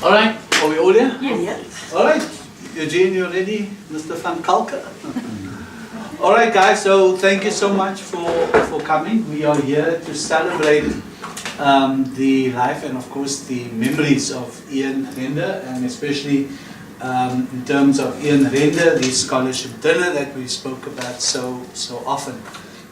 All right, are we all here? Yes. All right, Eugene, you ready? Mr. Van Kalker? All right, guys, so thank you so much for coming. We are here to celebrate the life and, of course, the memories of Ian Render, and especially in terms of Ian Render, the scholarship dinner that we spoke about so often.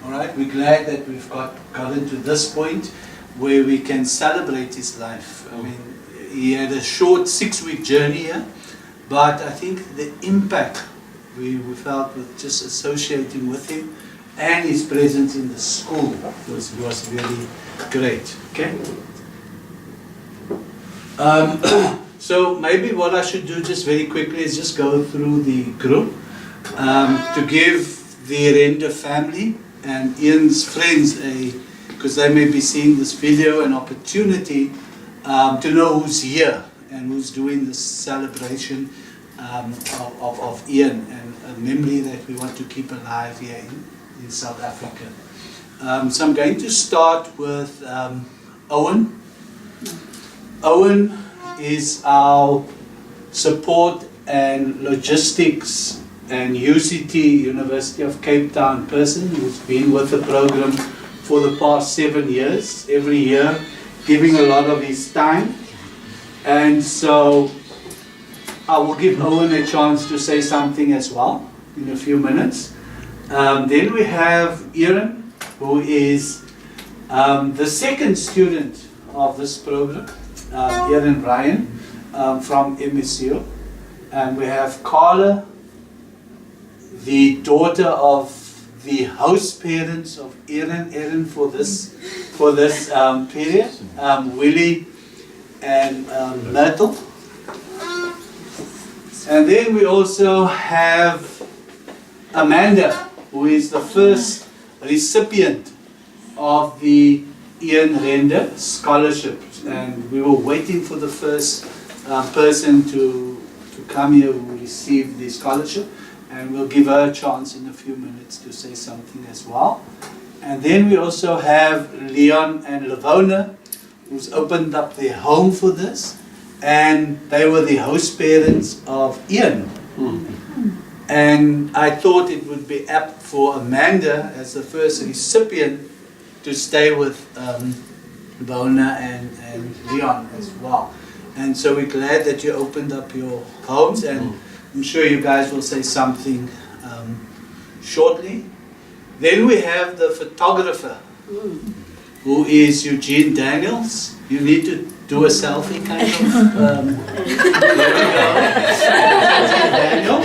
All right, we're glad that we've gotten to this point where we can celebrate his life. I mean, he had a short 6-week journey here, but I think the impact we felt with just associating with him and his presence in the school was really great. Okay. So maybe what I should do just very quickly is just go through the group to give the Render family and Ian's friends because they may be seeing this video, an opportunity to know who's here and who's doing this celebration of Ian, and a memory that we want to keep alive here in South Africa. So I'm going to start with Owen. Owen is our support and logistics and UCT, University of Cape Town person who's been with the program for the past 7 years, every year, giving a lot of his time. And so I will give Owen a chance to say something as well in a few minutes. Then we have Aaron, who is the second student of this program, Aaron Ryan from MSU. And we have Carla, the daughter of the host parents of Aaron for this period, Willie and Myrtle. And then we also have Amanda, who is the first recipient of the Ian Render scholarship. And we were waiting for the first person to come here who received the scholarship. And we'll give her a chance in a few minutes to say something as well. And then we also have Leon and Lavona, who's opened up their home for this. And they were the host parents of Ian. And I thought it would be apt for Amanda, as the first recipient, to stay with Lavona and Leon as well. And so we're glad that you opened up your homes, and I'm sure you guys will say something shortly. Then we have the photographer, who is Eugene Daniels. You need to do a selfie kind of. There we go.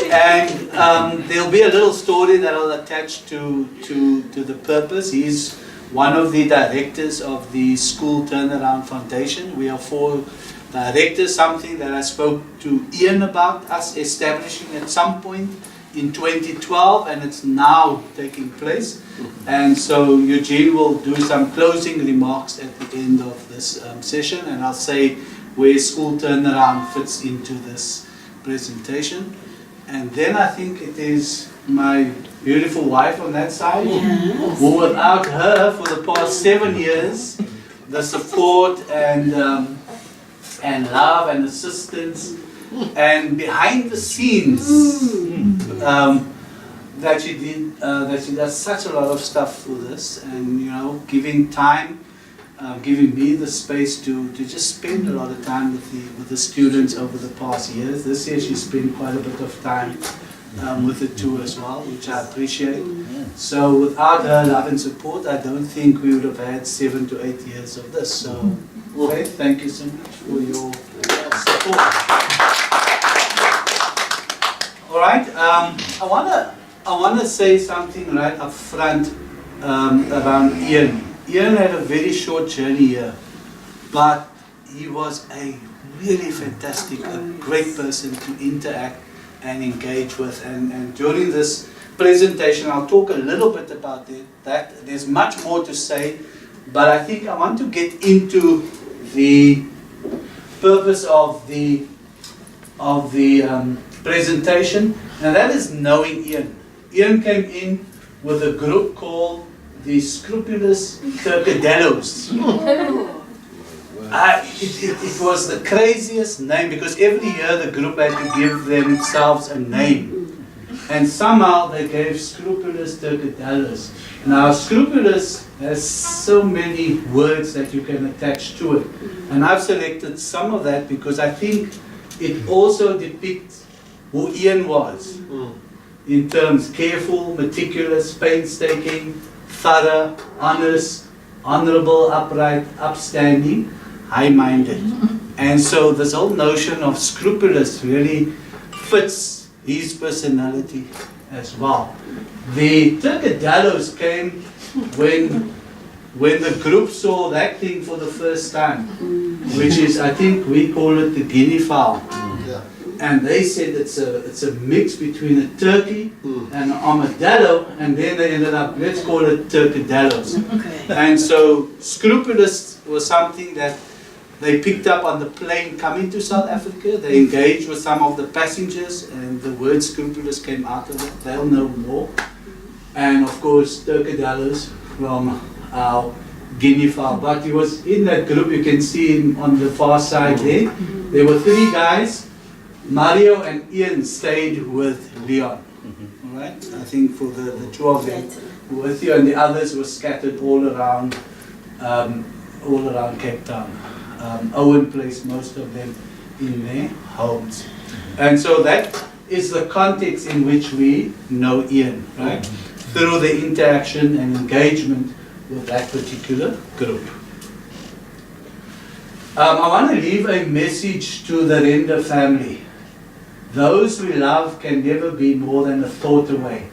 Daniel. And there'll be a little story that I'll attach to the purpose. He's one of the directors of the School Turnaround Foundation. We are 4 directors, something that I spoke to Ian about, us establishing at some point in 2012, and it's now taking place. And so Eugene will do some closing remarks at the end of this session, and I'll say where School Turnaround fits into this presentation. And then I think it is my beautiful wife on that side, who without her for the past 7 years, the support and love and assistance and behind the scenes that she did, that she does such a lot of stuff for this, and giving time, giving me the space to just spend a lot of time with the students over the past years. This year she spent quite a bit of time with the two as well, which I appreciate. So without her love and support, I don't think we would have had 7 to 8 years of this. So Faith, thank you so much for your support. All right, I wanna say something right up front around Ian. Ian had a very short journey here, but he was a really fantastic, a great person to interact and engage with. And during this presentation, I'll talk a little bit about that. There's much more to say, but I think I want to get into the purpose of the presentation. Now that is knowing Ian. Ian came in with a group called the Scrupulous Turcadellos. It was the craziest name because every year the group had to give themselves a name. And somehow they gave Scrupulous Turkedalos. Now Scrupulous has so many words that you can attach to it. And I've selected some of that because I think it also depicts who Ian was. In terms careful, meticulous, painstaking, thorough, honest, honorable, upright, upstanding, high-minded. And so this whole notion of scrupulous really fits his personality as well. The Turkedalos came when the group saw that thing for the first time, which is, I think we call it the guinea fowl. And they said it's a mix between a turkey and an armadillo, and then they ended up, let's call it Turkedalos. And so scrupulous was something that they picked up on the plane coming to South Africa. They engaged with some of the passengers, and the word scrupulous came out of it. They'll know more. And of course, Turkedalos from our guinea fowl. But he was in that group, you can see him on the far side there. There were 3 guys. Mario and Ian stayed with Leon. All right? I think for the 2 of them were with you, and the others were scattered all around Cape Town. Owen placed most of them in their homes. And so that is the context in which we know Ian, right? Through the interaction and engagement with that particular group. I want to leave a message to the Render family. Those we love can never be more than a thought away.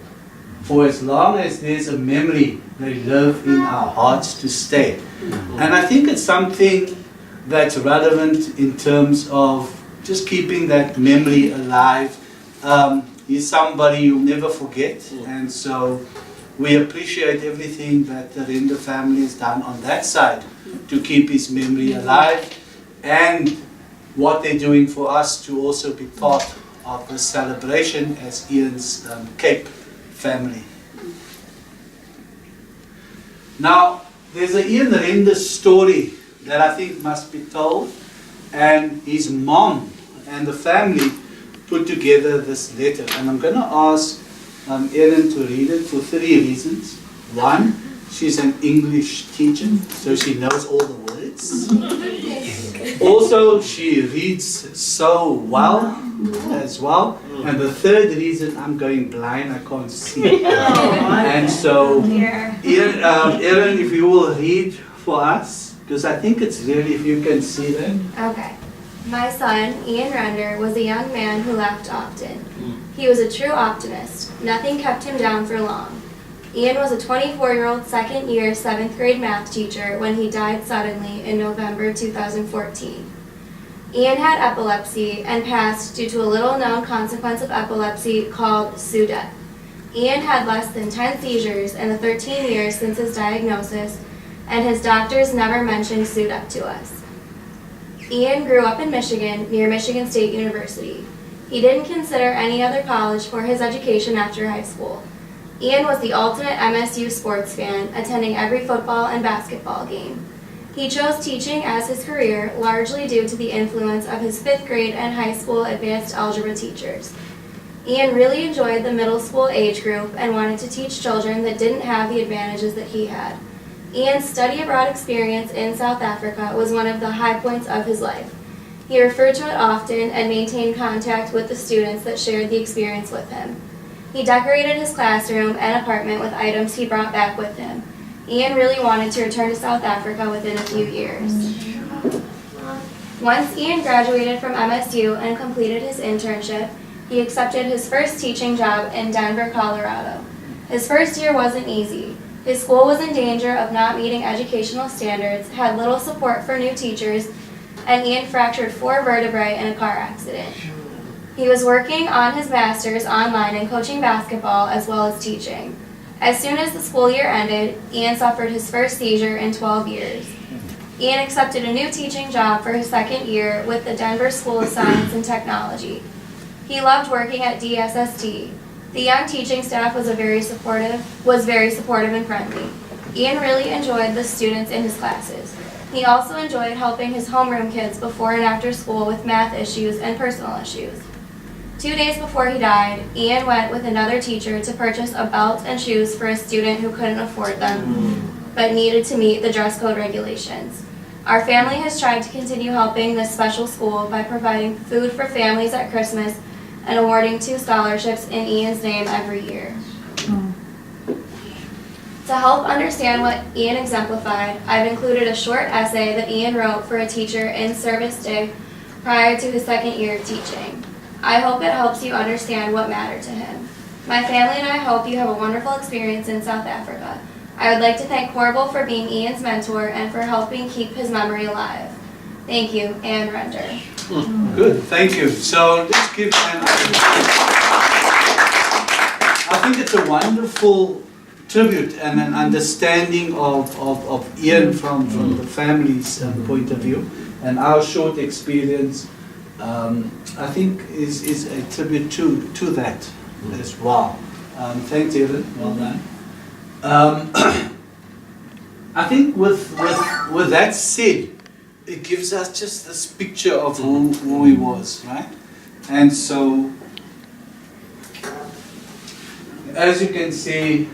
For as long as there's a memory, they live in our hearts to stay. And I think it's something that's relevant in terms of just keeping that memory alive. He's somebody you'll never forget, and so we appreciate everything that the Render family has done on that side to keep his memory alive, and what they're doing for us to also be part of the celebration as Ian's Cape family. Now, there's an Ian Render story that I think must be told, and his mom and the family put together this letter, and I'm going to ask Ellen to read it for 3 reasons. 1, she's an English teacher, so she knows all the words. Also, she reads so well as well. And the 3rd reason, I'm going blind, I can't see. And so, Ellen, if you will read for us, because I think it's really, if you can see that. Okay. My son, Ian Render, was a young man who laughed often. He was a true optimist. Nothing kept him down for long. Ian was a 24-year-old second-year 7th grade math teacher when he died suddenly in November 2014. Ian had epilepsy and passed due to a little-known consequence of epilepsy called SUDEP. Ian had less than 10 seizures in the 13 years since his diagnosis, and his doctors never mentioned SUDEP to us. Ian grew up in Michigan, near Michigan State University. He didn't consider any other college for his education after high school. Ian was the ultimate MSU sports fan, attending every football and basketball game. He chose teaching as his career, largely due to the influence of his 5th grade and high school advanced algebra teachers. Ian really enjoyed the middle school age group and wanted to teach children that didn't have the advantages that he had. Ian's study abroad experience in South Africa was one of the high points of his life. He referred to it often and maintained contact with the students that shared the experience with him. He decorated his classroom and apartment with items he brought back with him. Ian really wanted to return to South Africa within a few years. Once Ian graduated from MSU and completed his internship, he accepted his first teaching job in Denver, Colorado. His first year wasn't easy. His school was in danger of not meeting educational standards, had little support for new teachers, and Ian fractured 4 vertebrae in a car accident. He was working on his master's online and coaching basketball as well as teaching. As soon as the school year ended, Ian suffered his first seizure in 12 years. Ian accepted a new teaching job for his 2nd year with the Denver School of Science and Technology. He loved working at DSST. The young teaching staff was very supportive and friendly. Ian really enjoyed the students in his classes. He also enjoyed helping his homeroom kids before and after school with math issues and personal issues. 2 days before he died, Ian went with another teacher to purchase a belt and shoes for a student who couldn't afford them, but needed to meet the dress code regulations. Our family has tried to continue helping this special school by providing food for families at Christmas and awarding 2 scholarships in Ian's name every year. To help understand what Ian exemplified, I've included a short essay that Ian wrote for a teacher in Service Day prior to his 2nd year of teaching. I hope it helps you understand what mattered to him. My family and I hope you have a wonderful experience in South Africa. I would like to thank Corbel for being Ian's mentor and for helping keep his memory alive. Thank you, Ann Render. Good, thank you. So let's give Ann. I think it's a wonderful tribute and an understanding of Ian from the family's point of view, and our short experience I think is a tribute to that as well. Thanks, Evan. Well done. I think with that said, it gives us just this picture of who he was, right? And so, as you can see,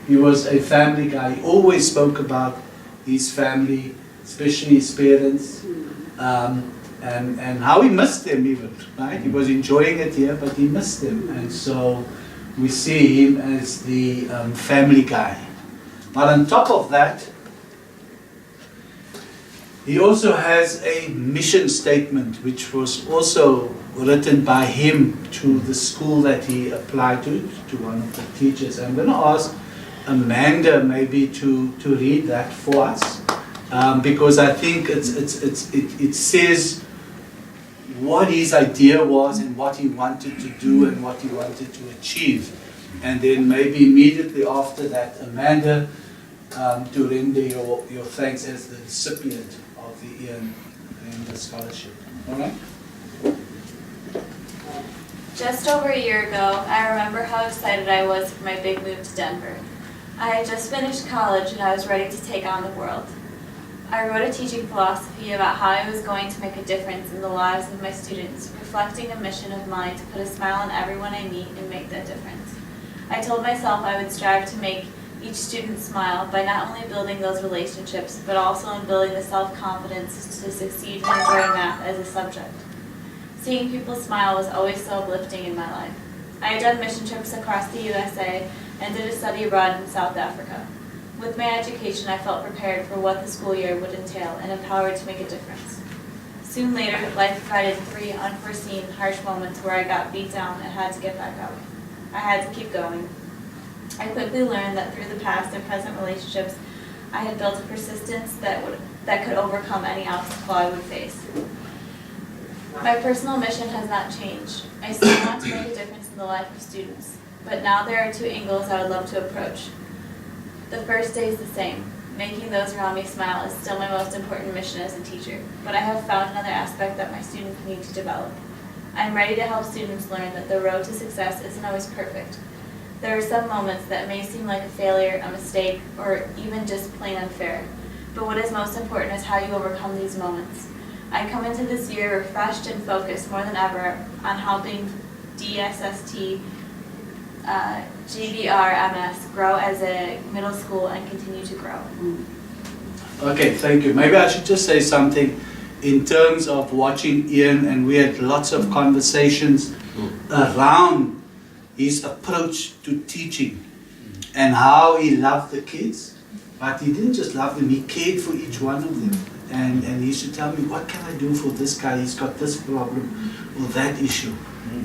he was a family guy. He always spoke about his family, especially his parents, and how he missed them even, right? He was enjoying it here, but he missed them. And so we see him as the family guy. But on top of that, he also has a mission statement, which was also written by him to the school that he applied to one of the teachers. I'm going to ask Amanda maybe to read that for us, because I think it says what his idea was and what he wanted to do and what he wanted to achieve. And then maybe immediately after that, Amanda, to render your thanks as the recipient of the Ian Render Scholarship. All right? Just over a year ago, I remember how excited I was for my big move to Denver. I had just finished college and I was ready to take on the world. I wrote a teaching philosophy about how I was going to make a difference in the lives of my students, reflecting a mission of mine to put a smile on everyone I meet and make that difference. I told myself I would strive to make each student smile by not only building those relationships, but also in building the self-confidence to succeed and enjoy math as a subject. Seeing people smile was always so uplifting in my life. I had done mission trips across the USA and did a study abroad in South Africa. With my education, I felt prepared for what the school year would entail and empowered to make a difference. Soon later, life provided 3 unforeseen, harsh moments where I got beat down and had to get back up. I had to keep going. I quickly learned that through the past and present relationships, I had built a persistence that could overcome any obstacle I would face. My personal mission has not changed. I still want to make a difference in the life of students, but now there are 2 angles I would love to approach. The first stays the same. Making those around me smile is still my most important mission as a teacher, but I have found another aspect that my students need to develop. I am ready to help students learn that the road to success isn't always perfect. There are some moments that may seem like a failure, a mistake, or even just plain unfair. But what is most important is how you overcome these moments. I come into this year refreshed and focused more than ever on helping DSST, GBRMS grow as a middle school and continue to grow. Okay, thank you. Maybe I should just say something in terms of watching Ian, and we had lots of conversations around his approach to teaching and how he loved the kids, but he didn't just love them, he cared for each one of them. And he used to tell me, what can I do for this guy? He's got this problem or that issue.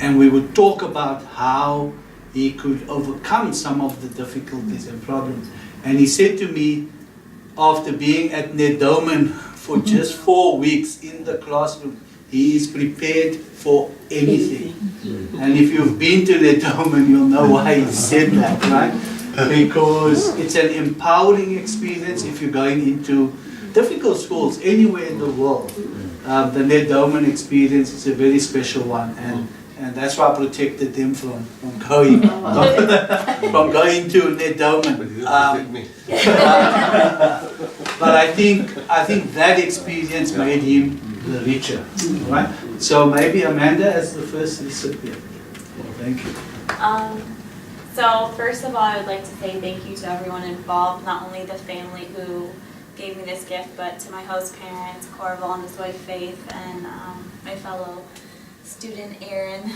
And we would talk about how he could overcome some of the difficulties and problems. And he said to me, after being at Nedomen for just 4 weeks in the classroom, he is prepared for anything. And if you've been to Nedomen, you'll know why he said that, right? Because it's an empowering experience if you're going into difficult schools anywhere in the world. The Nedomen experience is a very special one, and that's why I protected them from going from going to Nedomen. but I think that experience made him the richer, right? So maybe Amanda as the first recipient. Well, thank you. So first of all, I would like to say thank you to everyone involved, not only the family who gave me this gift, but to my host parents, Corval and his wife Faith, and my fellow student Aaron.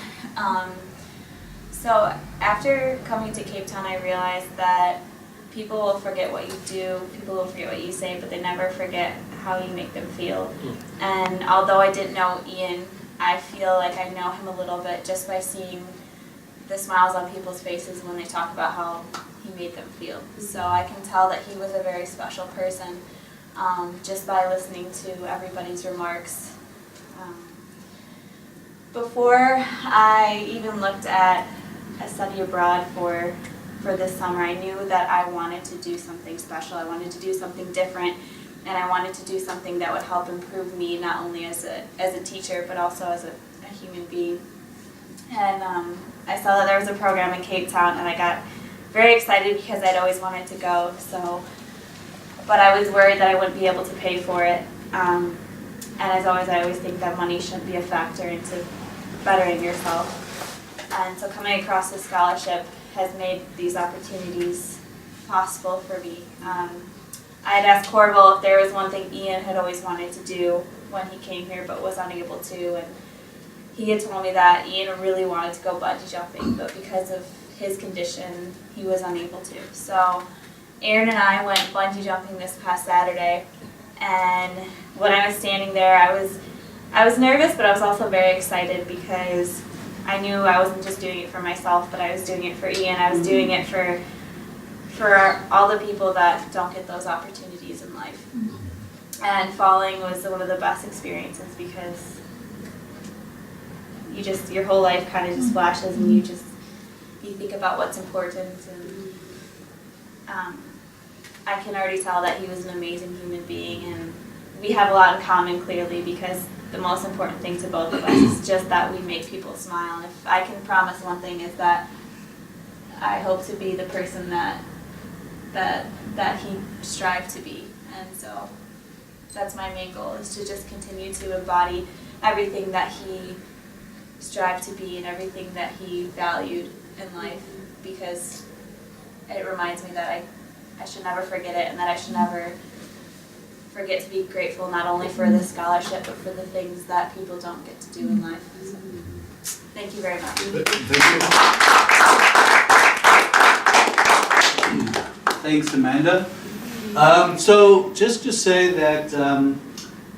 So after coming to Cape Town, I realized that people will forget what you do, people will forget what you say, but they never forget how you make them feel. And although I didn't know Ian, I feel like I know him a little bit just by seeing the smiles on people's faces when they talk about how he made them feel. So I can tell that he was a very special person just by listening to everybody's remarks. Before I even looked at a study abroad for this summer, I knew that I wanted to do something special. I wanted to do something different, and I wanted to do something that would help improve me not only as a teacher but also as a human being. And I saw that there was a program in Cape Town, and I got very excited because I'd always wanted to go. But I was worried that I wouldn't be able to pay for it. And as always, I always think that money shouldn't be a factor into bettering yourself. And so coming across this scholarship has made these opportunities possible for me. I had asked Corval if there was one thing Ian had always wanted to do when he came here but was unable to, and he had told me that Ian really wanted to go bungee jumping, but because of his condition, he was unable to. So Aaron and I went bungee jumping this past Saturday, and when I was standing there, I was nervous, but I was also very excited because I knew I wasn't just doing it for myself, but I was doing it for Ian. I was doing it for all the people that don't get those opportunities in life. And falling was one of the best experiences because your whole life kind of just flashes, and you think about what's important. And I can already tell that he was an amazing human being, and we have a lot in common, clearly, because the most important thing to both of us is just that we make people smile. And if I can promise one thing, is that I hope to be the person that he strived to be. And so that's my main goal, is to just continue to embody everything that he strived to be and everything that he valued in life, because it reminds me that I should never forget it, and that I should never forget to be grateful not only for this scholarship but for the things that people don't get to do in life. So, thank you very much. Thanks, Amanda. So just to say that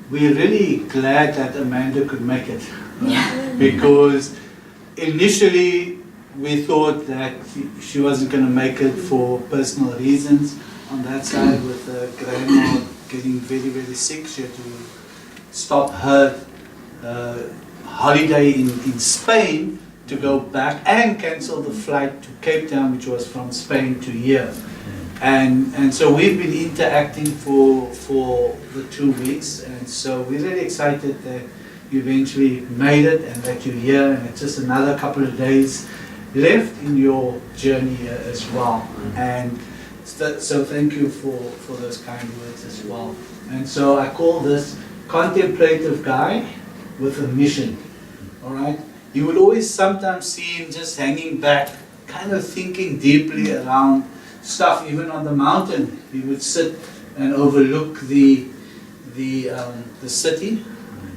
we're really glad that Amanda could make it, because initially we thought that she wasn't going to make it for personal reasons on that side, with grandma getting very, very sick. She had to stop her holiday in Spain to go back and cancel the flight to Cape Town, which was from Spain to here. And so we've been interacting for the 2 weeks, and so we're really excited that you eventually made it and that you're here, and it's just another couple of days left in your journey here as well. And so thank you for those kind words as well. And so I call this contemplative guy with a mission. All right? You would always sometimes see him just hanging back, kind of thinking deeply around stuff. Even on the mountain, he would sit and overlook the city,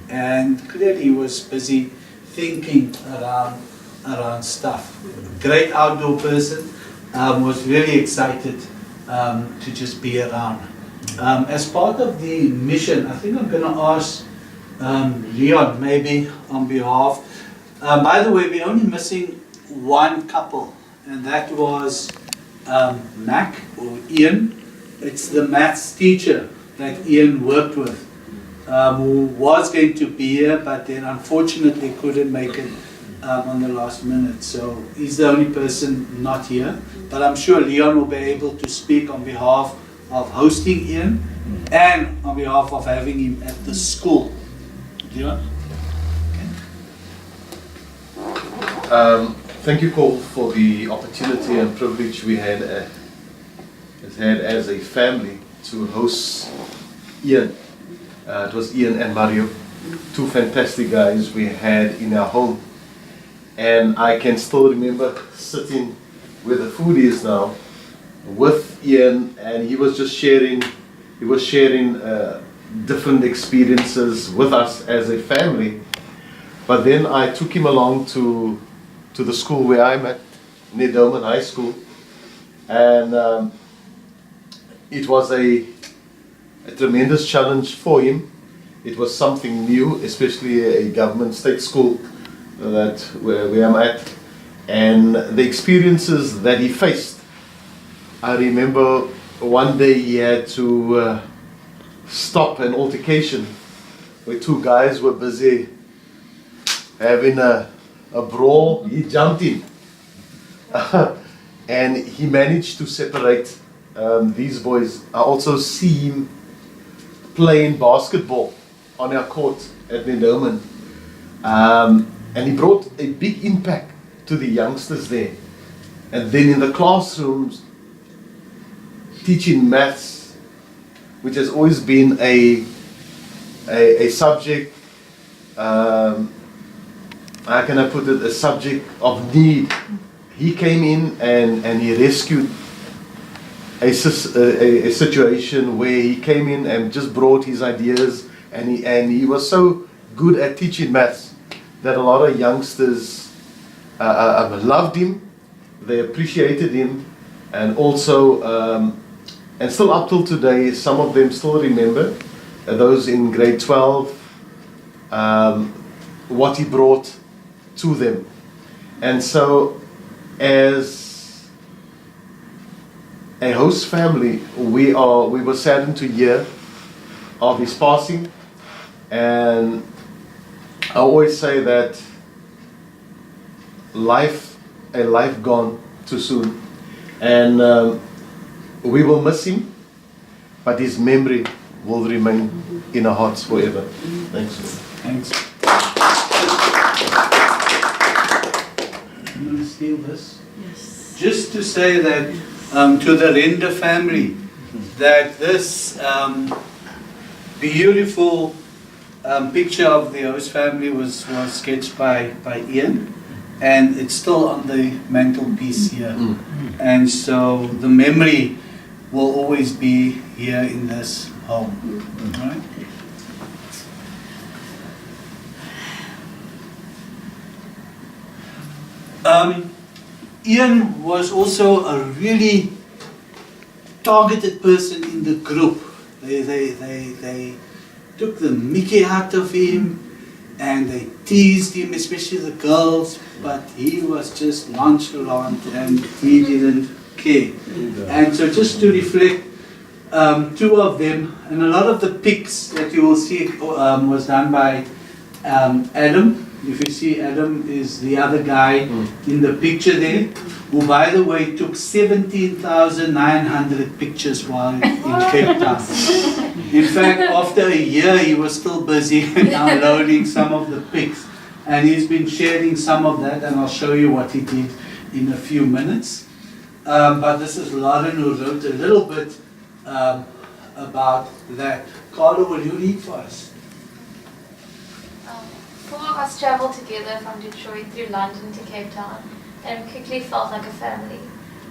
and clearly he was busy thinking around stuff. Great outdoor person. Was really excited to just be around. As part of the mission, I think I'm going to ask Leon maybe on behalf. By the way, we're only missing one couple, and that was Mac or Ian. It's the maths teacher that Ian worked with, who was going to be here, but then unfortunately couldn't make it on the last minute. So he's the only person not here, but I'm sure Leon will be able to speak on behalf of hosting Ian and on behalf of having him at the school. Leon? Okay. Thank you, Cole, for the opportunity and privilege we had as a family to host Ian. It was Ian and Mario, two fantastic guys we had in our home. And I can still remember sitting where the food is now with Ian, and he was just sharing, different experiences with us as a family. But then I took him along to the school where I'm at, Nedoman High School, and it was a tremendous challenge for him. It was something new, especially a government state school where I'm at, and the experiences that he faced. I remember one day he had to stop an altercation where two guys were busy having a brawl. He jumped in and he managed to separate these boys. I also see him playing basketball on our court at Nedoman, and he brought a big impact to the youngsters there. And then in the classrooms, teaching maths, which has always been a subject, how can I put it, a subject of need. He came in and he rescued a situation where he came in and just brought his ideas, and he was so good at teaching maths that a lot of youngsters loved him, they appreciated him, and also and still up till today, some of them still remember, those in grade 12, what he brought to them. And so as a host family, we were saddened to hear of his passing, and I always say that a life gone too soon, and we will miss him, but his memory will remain in our hearts forever. Thanks. Thanks. I'm going to steal this. Yes. Just to say that to the Render family, that this beautiful picture of the host family was sketched by Ian, and it's still on the mantelpiece here. And so the memory will always be here in this home. Right? Ian was also a really targeted person in the group. They took the mickey out of him and they teased him, especially the girls, but he was just nonchalant and he didn't care. And so just to reflect, two of them, and a lot of the pics that you will see was done by Adam. If you see, Adam is the other guy in the picture there, who by the way took 17,900 pictures while in Cape Town. In fact, after a year he was still busy downloading some of the pics, and he's been sharing some of that, and I'll show you what he did in a few minutes. But this is Lauren who wrote a little bit about that. Carlo, will you read for us? 4 of us travelled together from Detroit through London to Cape Town, and quickly felt like a family.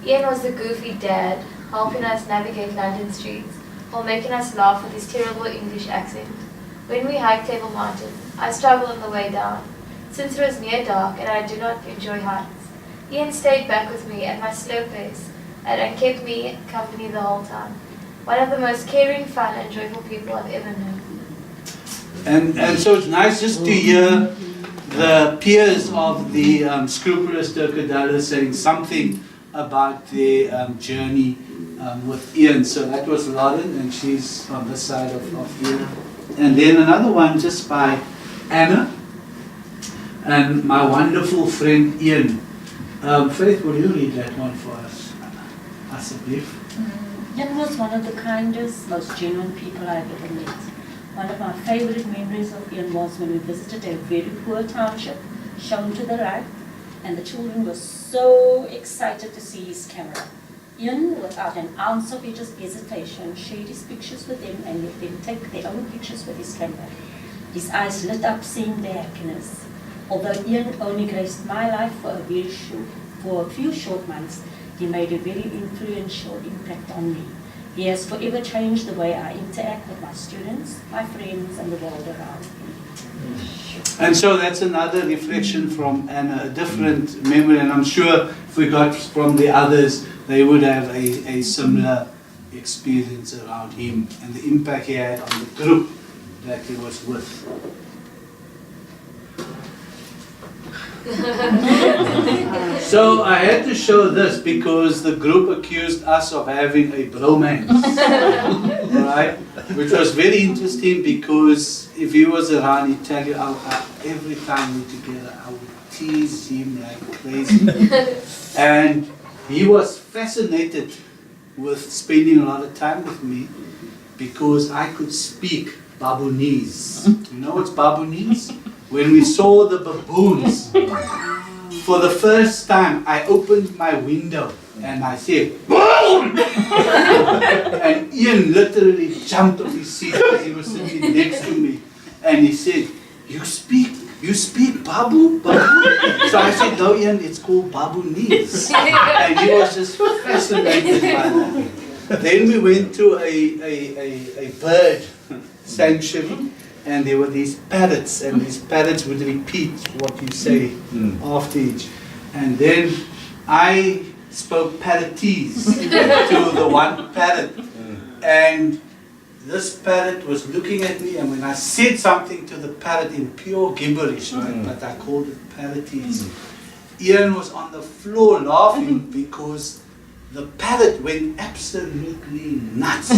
Ian was the goofy dad, helping us navigate London streets, while making us laugh with his terrible English accent. When we hiked Table Mountain, I struggled on the way down, since it was near dark and I do not enjoy heights. Ian stayed back with me at my slow pace, and kept me company the whole time. One of the most caring, fun and joyful people I've ever known. And so it's nice just to hear the peers of the scrupulous Turcadillos saying something about their journey with Ian. So that was Lauren, and she's on this side of Ian. And then another one just by Anna and my wonderful friend Ian. Faith, will you read that one for us? Asabif. Ian was one of the kindest, most genuine people I've ever met. One of my favorite memories of Ian was when we visited a very poor township, shown to the right, and the children were so excited to see his camera. Ian, without an ounce of hesitation, shared his pictures with them and let them take their own pictures with his camera. His eyes lit up seeing their happiness. Although Ian only graced my life for a few short months, he made a very influential impact on me. He has forever changed the way I interact with my students, my friends, and the world around me. And so that's another reflection from Anna, a different memory, and I'm sure if we got from the others, they would have a similar experience around him and the impact he had on the group that he was with. So I had to show this because the group accused us of having a bromance, right? Which was very interesting because if he was around, he'd tell you every time we were together, I would tease him like crazy. And he was fascinated with spending a lot of time with me because I could speak Babonese. You know what's Babonese? When we saw the baboons, for the first time, I opened my window and I said, "Boom!" And Ian literally jumped off his seat because he was sitting next to me. And he said, you speak Babu? Babu? So I said, no Ian, it's called Babonese. And he was just fascinated by that. Then we went to a bird sanctuary. And there were these parrots, and these parrots would repeat what you say after each. And then I spoke parrotese to the one parrot. And this parrot was looking at me, and when I said something to the parrot in pure gibberish, right, but I called it parrotese, Ian was on the floor laughing because the parrot went absolutely nuts.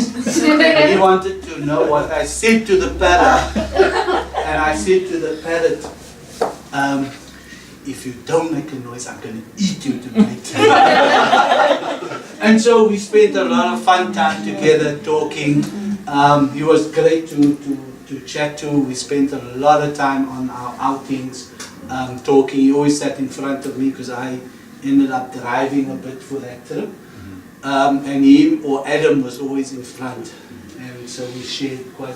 And he wanted to know what I said to the parrot. And I said to the parrot, if you don't make a noise, I'm going to eat you tonight. And so we spent a lot of fun time together talking. He was great to chat to. We spent a lot of time on our outings talking. He always sat in front of me because I ended up driving a bit for that trip. And him or Adam was always in front, and so we shared quite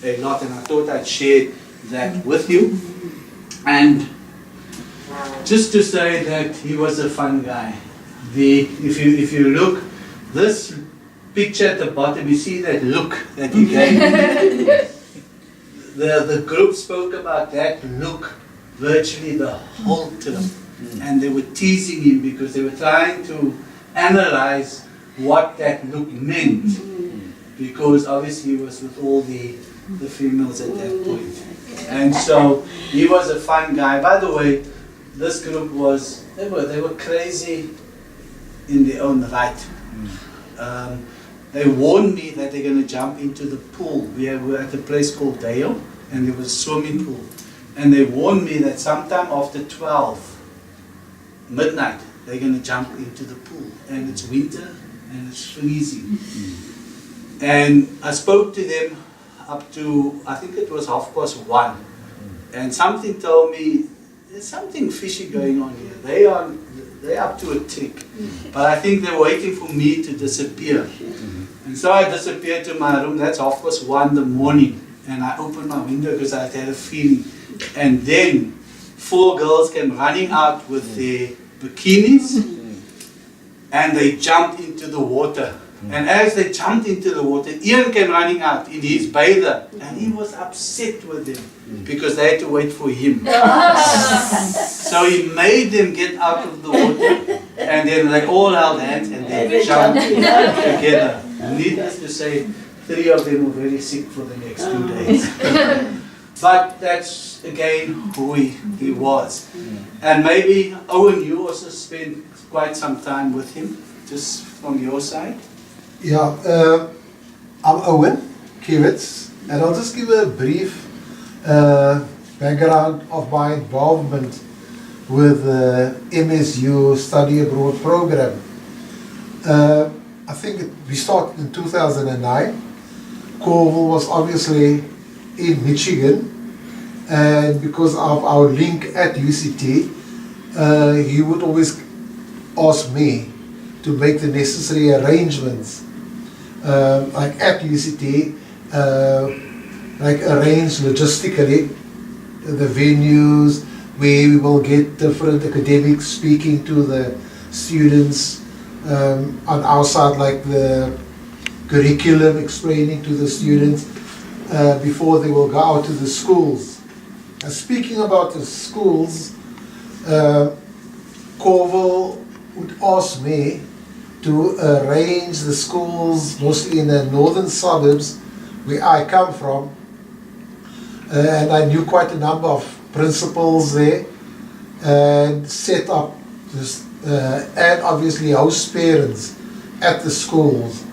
a lot, and I thought I'd share that with you. And just to say that he was a fun guy. If you look, this picture at the bottom, you see that look that he gave me? The group spoke about that look virtually the whole trip, and they were teasing him because they were trying to analyze what that look meant, because obviously he was with all the females at that point. And so he was a fun guy. By the way, this group was, they were crazy in their own right. They warned me that they're going to jump into the pool. We were at a place called Dale, and there was a swimming pool. And they warned me that sometime after 12 midnight, they're going to jump into the pool, and it's winter and it's freezing. And I spoke to them up to, I think it was 1:30, and something told me there's something fishy going on here. They're up to a trick, but I think they're waiting for me to disappear. And so I disappeared to my room. That's 1:30 in the morning, and I opened my window because I had a feeling. And then 4 girls came running out with their bikinis, and they jumped into the water. And as they jumped into the water, Ian came running out in his bather, and he was upset with them because they had to wait for him. So he made them get out of the water, and then they all held hands and they jumped together. Needless to say, 3 of them were very sick for the next 2 days. But that's again who he was. And maybe, Owen, you also spent quite some time with him, just from your side. Yeah, I'm Owen Kiewitz, and I'll just give a brief background of my involvement with the MSU Study Abroad program. I think we started in 2009. Corval was obviously in Michigan, and because of our link at UCT, he would always ask me to make the necessary arrangements, like at UCT, like arrange logistically the venues where we will get different academics speaking to the students, on our side, like the curriculum explaining to the students before they will go out to the schools. And speaking about the schools, Corval would ask me to arrange the schools, mostly in the northern suburbs where I come from, and I knew quite a number of principals there, and set up this, and obviously house parents at the schools,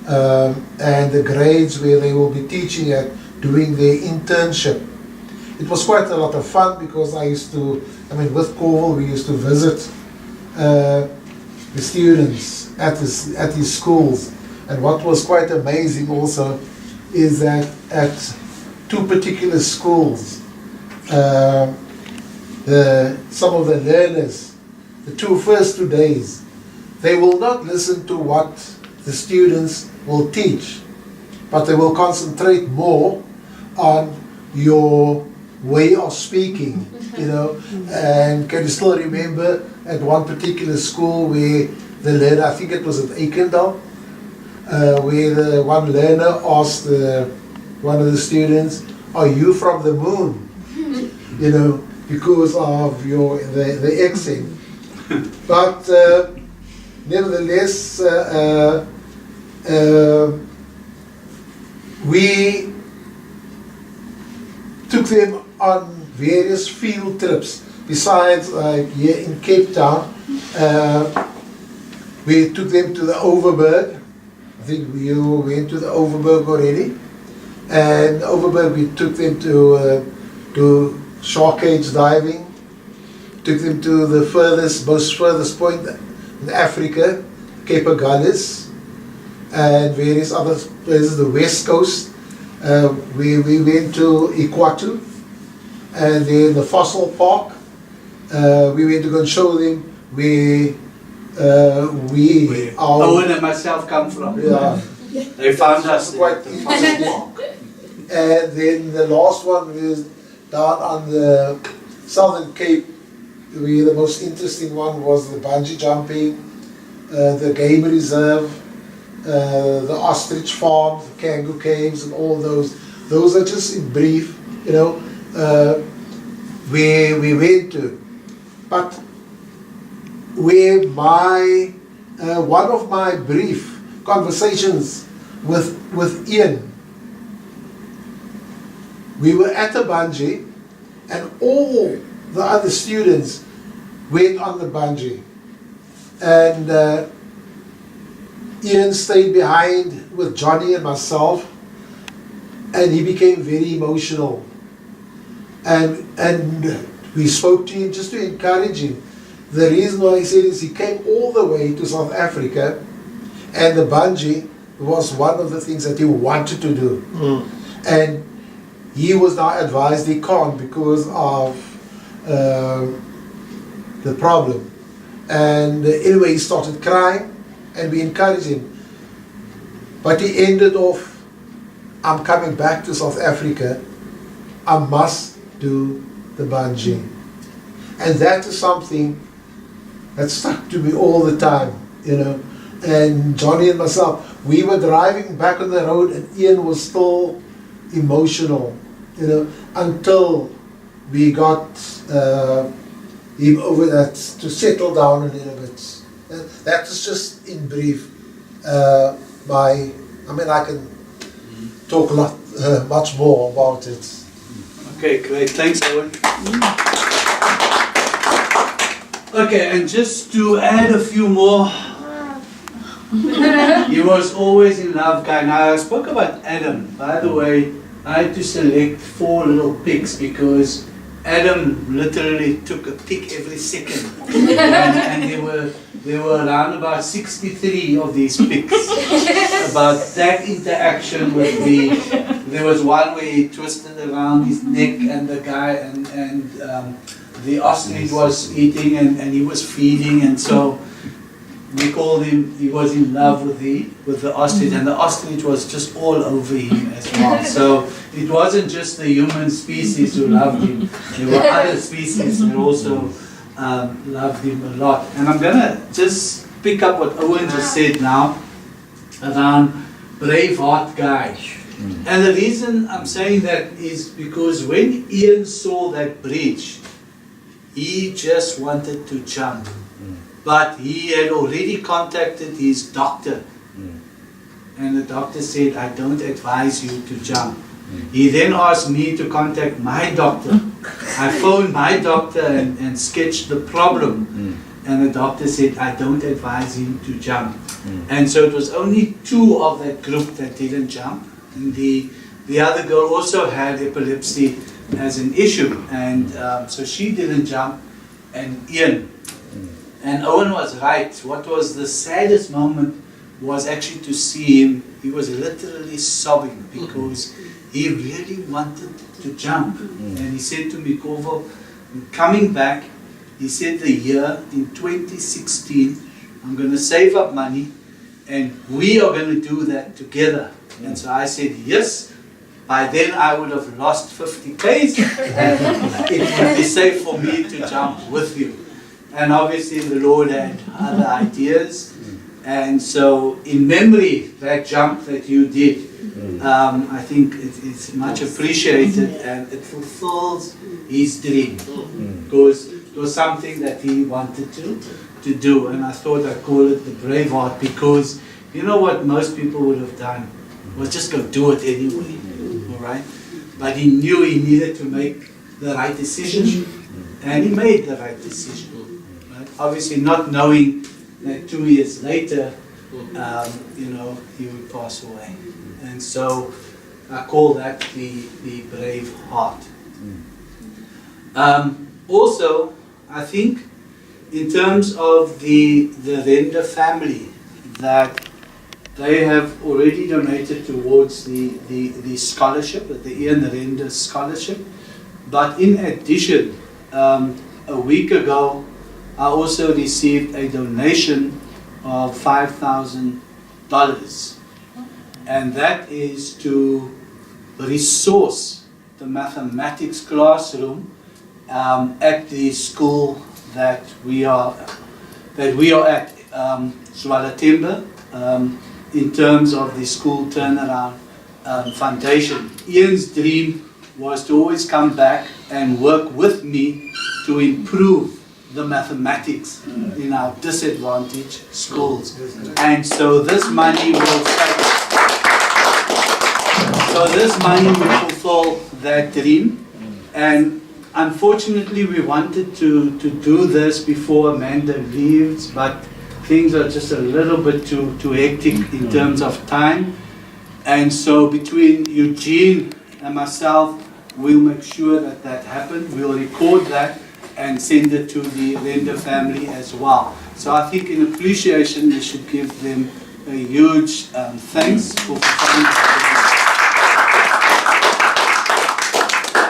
and the grades where they will be teaching at, doing their internship. It was quite a lot of fun because I used to, with Corval we used to visit the students at these schools. And what was quite amazing also is that at two particular schools, some of the learners, the first 2 days, they will not listen to what the students will teach, but they will concentrate more on your way of speaking, And can you still remember at one particular school where the learner, I think it was at Aikendal, where the one learner asked one of the students, "Are you from the moon?" Because of the accent. But nevertheless, we took them on various field trips. Besides, here in Cape Town, we took them to the Overberg. I think you went to the Overberg already. And Overberg, we took them to shark cage diving. Took them to the most furthest point in Africa, Cape Agulhas, and various other places, the West Coast. We went to Iguatu, and then the fossil park. We went to go and show them where Owen and myself come from. Yeah. They found us Quite there at the fossil park. And then the last one was down on the Southern Cape, where the most interesting one was the bungee jumping, the game reserve, the ostrich farm, the kangaroo caves, and all those. Those are just in brief, where we went to. But where one of my brief conversations with Ian, we were at a bungee, and all the other students went on the bungee, and Ian stayed behind with Johnny and myself, and he became very emotional, and we spoke to him just to encourage him. The reason why he said is he came all the way to South Africa, and the bungee was one of the things that he wanted to do. And he was now advised he can't because of the problem. And anyway, he started crying, and we encouraged him. But he ended off, "I'm coming back to South Africa. I must do the bungee." And that is something that stuck to me all the time, And Johnny and myself, we were driving back on the road, and Ian was still emotional, until we got him over that, to settle down a little bit. That is just in brief I can talk a lot, much more about it. Okay, great. Thanks, Owen. Okay, and just to add a few more, he was always in love guy. Now, I spoke about Adam. By the way, I had to select 4 little pics because Adam literally took a pic every second. and there were around about 63 of these pics about that interaction with me. There was one where he twisted around his neck, and the guy and the ostrich was eating, and he was feeding, and so we called him, he was in love with the ostrich, and the ostrich was just all over him as well. So it wasn't just the human species who loved him, there were other species that also loved him a lot. And I'm gonna just pick up what Owen just said now around brave heart guy. And the reason I'm saying that is because when Ian saw that bridge, he just wanted to jump. But he had already contacted his doctor. And the doctor said, I don't advise you to jump. He then asked me to contact my doctor. I phoned my doctor and sketched the problem. And the doctor said, I don't advise him to jump. And so it was only 2 of that group that didn't jump. And the other girl also had epilepsy as an issue. And so she didn't jump. And Ian. And Owen was right. What was the saddest moment was actually to see him. He was literally sobbing because he really wanted to jump. And he said to me, Kovo, coming back, he said the year in 2016, I'm going to save up money and we are going to do that together. And so I said, yes. By then I would have lost 50 Ks and it would be safe for me to jump with you. And obviously the Lord had other ideas. And so in memory, that jump that you did, I think it's much appreciated and it fulfills his dream. Because it was something that he wanted to do. And I thought I'd call it the brave heart because you know what most people would have done? Was just go do it anyway. All right? But he knew he needed to make the right decision. And he made the right decision. Obviously not knowing that 2 years later, you know, he would pass away. And so I call that the brave heart. Also, I think in terms of the Render family, that they have already donated towards the scholarship, the Ian Render scholarship. But in addition, a week ago, I also received a donation of $5,000, and that is to resource the mathematics classroom at the school that we are at, Zwalathemba, in terms of the school turnaround foundation. Ian's dream was to always come back and work with me to improve the mathematics in our disadvantaged schools. And so this money will fulfill that dream. And unfortunately we wanted to do this before Amanda leaves, but things are just a little bit too hectic in terms of time. And so between Eugene and myself, we'll make sure that that happens. We'll record that and send it to the Render family as well. So I think in appreciation we should give them a huge thanks for fulfilling.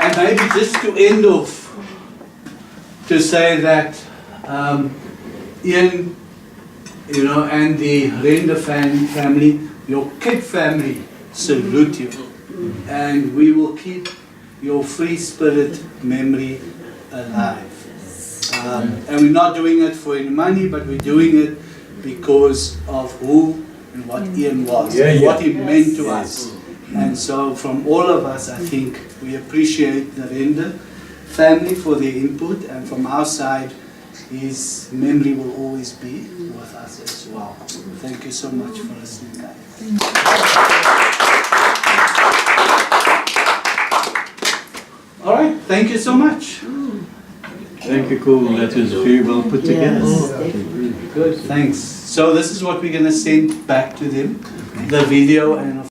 And maybe just to end off, to say that Ian, you know, and the Render family, your kid family, salute you. And we will keep your free spirit memory alive. And we're not doing it for any money, but we're doing it because of who and what Ian was, and what he meant to us. And so from all of us, I think we appreciate the Render family for their input, and from our side, his memory will always be with us as well. Thank you so much for listening, guys. All right, thank you so much. Thank you, cool. That was very well put together. Good, thanks. So this is what we're going to send back to them, the video and